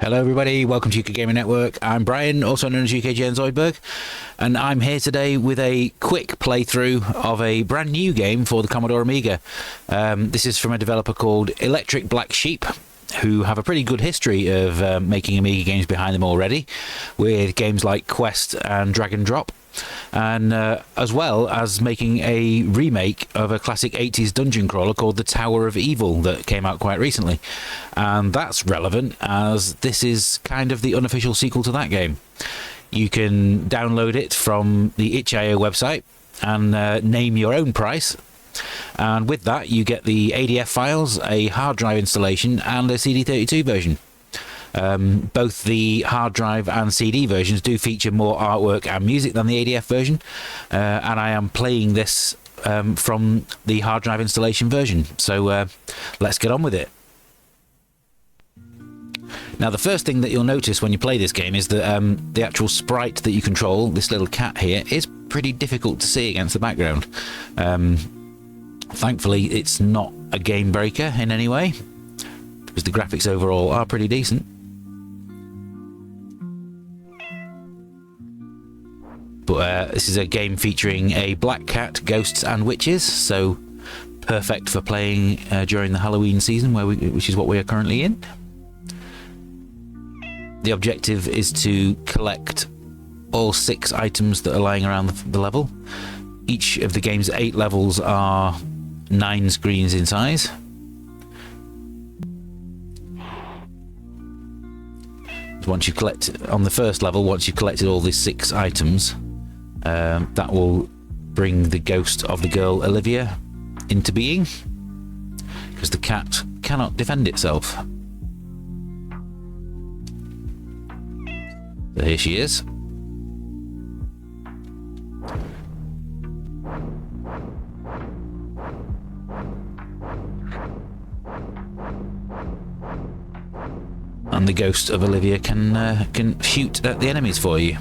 Hello everybody, welcome to UK Gaming Network. I'm Brian, also known as UK Jane Zoidberg, and I'm here today with a quick playthrough of a brand new game for the Commodore Amiga. This is from a developer called Electric Black Sheep, who have a pretty good history of making Amiga games behind them already, with games like Quest and Drag and Drop, and as well as making a remake of a classic 80s dungeon crawler called The Tower of Evil that came out quite recently. And that's relevant as this is kind of the unofficial sequel to that game. You can download it from the itch.io website and name your own price. And with that you get the ADF files, a hard drive installation and a CD32 version. Both the hard drive and CD versions do feature more artwork and music than the ADF version, and I am playing this from the hard drive installation version, so let's get on with it. Now, the first thing that you'll notice when you play this game is that the actual sprite that you control, this little cat here, is pretty difficult to see against the background. Thankfully, it's not a game breaker in any way, because the graphics overall are pretty decent. But this is a game featuring a black cat, ghosts and witches, so perfect for playing during the Halloween season, which is what we are currently in. The objective is to collect all 6 items that are lying around the level. Each of the game's 8 levels are 9 screens in size. Once you collect on the first level, once you've collected all these 6 items, that will bring the ghost of the girl Olivia into being, because the cat cannot defend itself. So here she is. And the ghost of Olivia can shoot at the enemies for you.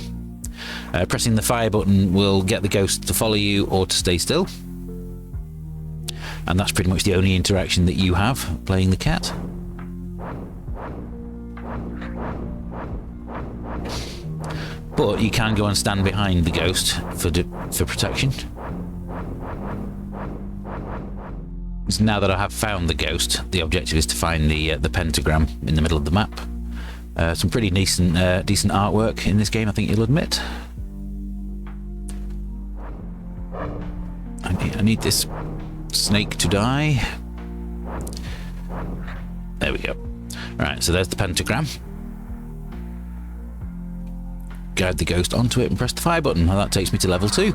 Pressing the fire button will get the ghost to follow you or to stay still. And that's pretty much the only interaction that you have playing the cat. But you can go and stand behind the ghost for protection. So now that I have found the ghost, the objective is to find the pentagram in the middle of the map. Some pretty decent artwork in this game, I think you'll admit. I need this snake to die. There we go. Right, so there's the pentagram. Guide the ghost onto it and press the fire button, and that takes me to level 2.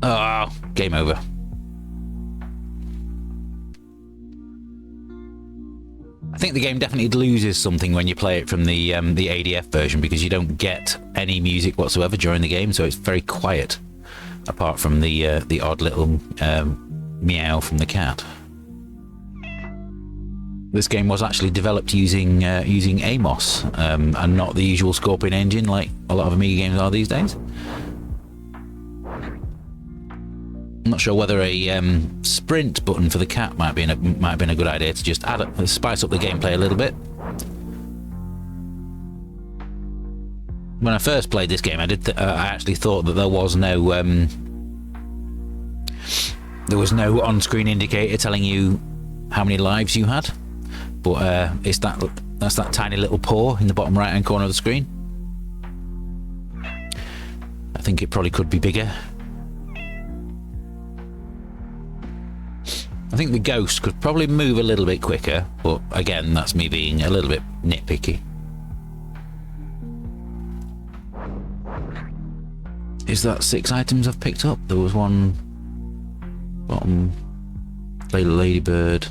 Oh, game over. I think the game definitely loses something when you play it from the ADF version, because you don't get any music whatsoever during the game, so it's very quiet, apart from the odd little meow from the cat. This game was actually developed using Amos and not the usual Scorpion engine like a lot of Amiga games are these days. I'm not sure whether a sprint button for the cat might have been a good idea to just spice up the gameplay a little bit. When I first played this game, I actually thought that there was no on-screen indicator telling you how many lives you had, but that's that tiny little paw in the bottom right-hand corner of the screen. I think it probably could be bigger. I think the ghost could probably move a little bit quicker, but again, that's me being a little bit nitpicky. Is that 6 items I've picked up? There was one bottom, ladybird.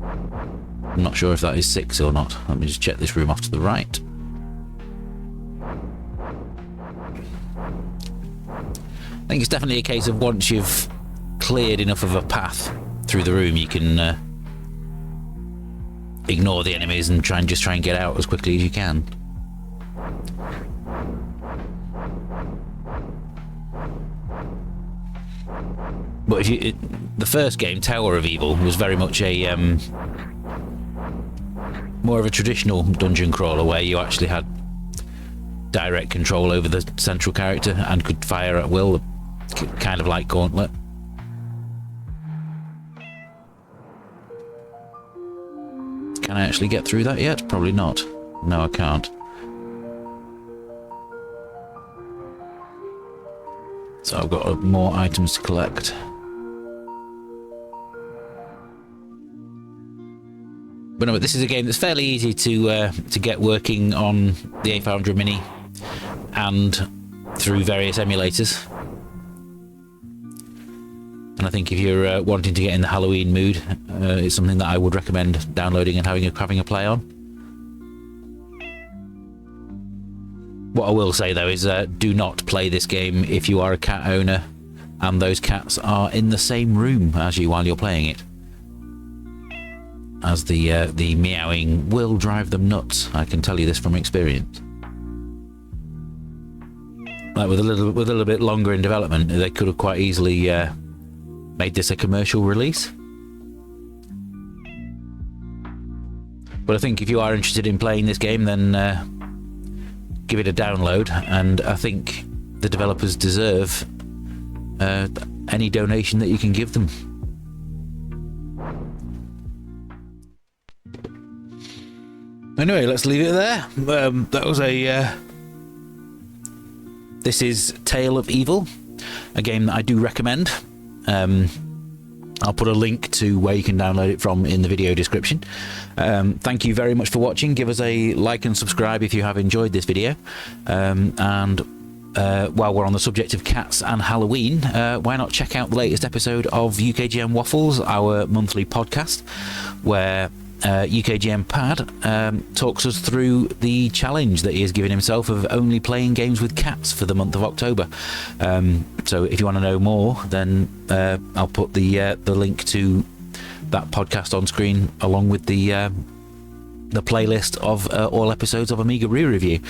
I'm not sure if that is 6 or not. Let me just check this room off to the right. I think it's definitely a case of once you've cleared enough of a path through the room, you can ignore the enemies and try and get out as quickly as you can. But the first game, Tower of Evil, was very much a more of a traditional dungeon crawler where you actually had direct control over the central character and could fire at will, kind of like Gauntlet. Can I actually get through that yet? Probably not. No, I can't. So I've got more items to collect. But no, this is a game that's fairly easy to get working on the A500 Mini and through various emulators. And I think if you're wanting to get in the Halloween mood, it's something that I would recommend downloading and having a play on. What I will say though is do not play this game if you are a cat owner and those cats are in the same room as you while you're playing it, as the meowing will drive them nuts. I can tell you this from experience. Like with a little bit longer in development, they could have quite easily made this a commercial release. But I think if you are interested in playing this game, then give it a download, and I think the developers deserve any donation that you can give them. Anyway, let's leave it there. That was this is Tale of Evil, a game that I do recommend. I'll put a link to where you can download it from in the video description. Thank you very much for watching. Give us a like and subscribe if you have enjoyed this video. And while we're on the subject of cats and Halloween, why not check out the latest episode of UKGM Waffles, our monthly podcast, where UKGM Pad talks us through the challenge that he has given himself of only playing games with cats for the month of October. So if you want to know more, then I'll put the link to that podcast on screen along with the playlist of all episodes of Amiga Re-Review.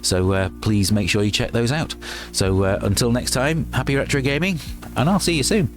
So please make sure you check those out. So until next time, happy retro gaming, and I'll see you soon.